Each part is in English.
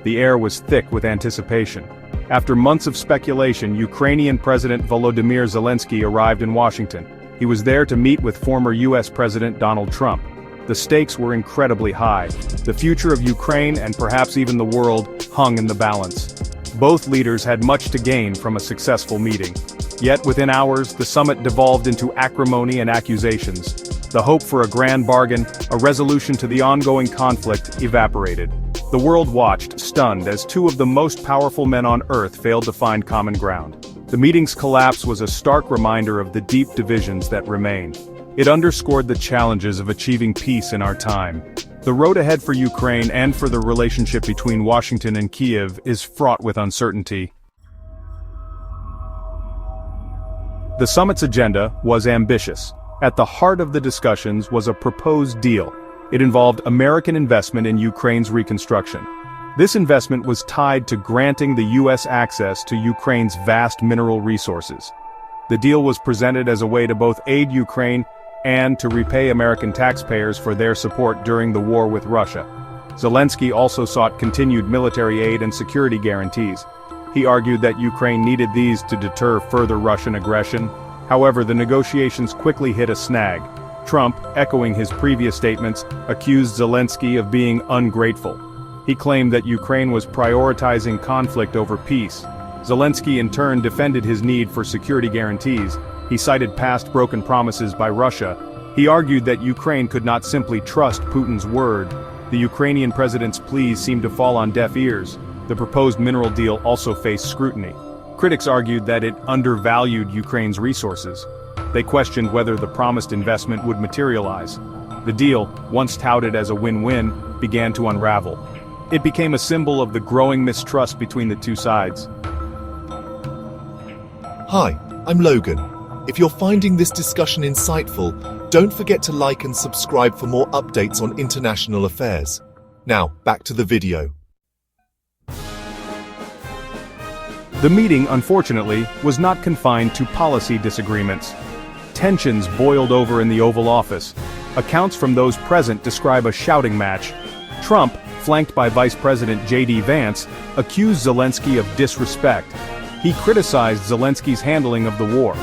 The air was thick with anticipation. After months of speculation, Ukrainian President Volodymyr Zelensky arrived in Washington. He was there to meet with former US President Donald Trump. The stakes were incredibly high. The future of Ukraine and perhaps even the world hung in the balance. Both leaders had much to gain from a successful meeting. Yet within hours, the summit devolved into acrimony and accusations. The hope for a grand bargain, a resolution to the ongoing conflict, evaporated. The world watched, stunned, as two of the most powerful men on Earth failed to find common ground. The meeting's collapse was a stark reminder of the deep divisions that remain. It underscored the challenges of achieving peace in our time. The road ahead for Ukraine and for the relationship between Washington and Kiev is fraught with uncertainty. The summit's agenda was ambitious. At the heart of the discussions was a proposed deal. It involved American investment in Ukraine's reconstruction. This investment was tied to granting the U.S. access to Ukraine's vast mineral resources. The deal was presented as a way to both aid Ukraine and to repay American taxpayers for their support during the war with Russia. Zelensky also sought continued military aid and security guarantees. He argued that Ukraine needed these to deter further Russian aggression. However, the negotiations quickly hit a snag. Trump, echoing his previous statements, accused Zelensky of being ungrateful. He claimed that Ukraine was prioritizing conflict over peace. Zelensky in turn defended his need for security guarantees. He cited past broken promises by Russia. He argued that Ukraine could not simply trust Putin's word. The Ukrainian president's pleas seemed to fall on deaf ears. The proposed mineral deal also faced scrutiny. Critics argued that it undervalued Ukraine's resources. They questioned whether the promised investment would materialize. The deal, once touted as a win-win, began to unravel. It became a symbol of the growing mistrust between the two sides. Hi, I'm Logan. If you're finding this discussion insightful, don't forget to like and subscribe for more updates on international affairs. Now, back to the video. The meeting, unfortunately, was not confined to policy disagreements. Tensions boiled over in the Oval Office. Accounts from those present describe a shouting match. Trump, flanked by Vice President J.D. Vance, accused Zelensky of disrespect. He criticized Zelensky's handling of the war.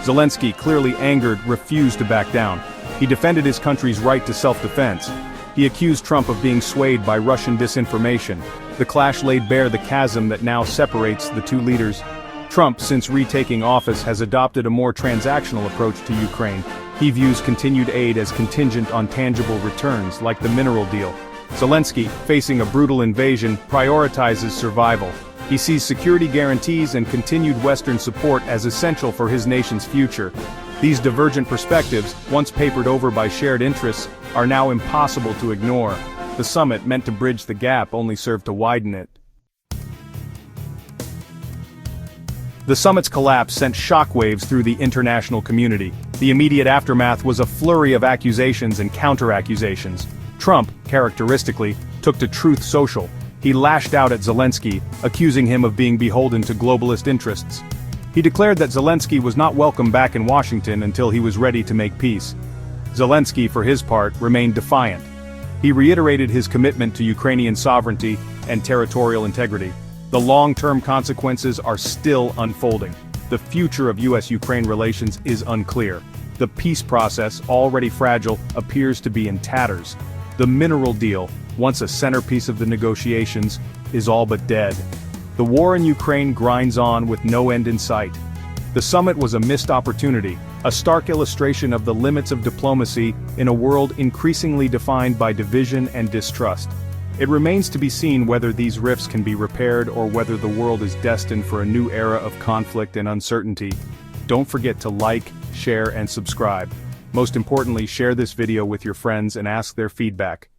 Zelensky, clearly angered, refused to back down. He defended his country's right to self-defense. He accused Trump of being swayed by Russian disinformation. The clash laid bare the chasm that now separates the two leaders. Trump, since retaking office, has adopted a more transactional approach to Ukraine. He views continued aid as contingent on tangible returns, like the mineral deal. Zelensky, facing a brutal invasion, prioritizes survival. He sees security guarantees and continued Western support as essential for his nation's future. These divergent perspectives, once papered over by shared interests, are now impossible to ignore. The summit, meant to bridge the gap, only served to widen it. The summit's collapse sent shockwaves through the international community. The immediate aftermath was a flurry of accusations and counter-accusations. Trump, characteristically, took to Truth Social. He lashed out at Zelensky, accusing him of being beholden to globalist interests. He declared that Zelensky was not welcome back in Washington until he was ready to make peace. Zelensky, for his part, remained defiant. He reiterated his commitment to Ukrainian sovereignty and territorial integrity. The long-term consequences are still unfolding. The future of US-Ukraine relations is unclear. The peace process, already fragile, appears to be in tatters. The mineral deal, once a centerpiece of the negotiations, is all but dead. The war in Ukraine grinds on with no end in sight. The summit was a missed opportunity, a stark illustration of the limits of diplomacy in a world increasingly defined by division and distrust. It remains to be seen whether these rifts can be repaired or whether the world is destined for a new era of conflict and uncertainty. Don't forget to like, share, and subscribe. Most importantly, share this video with your friends and ask their feedback.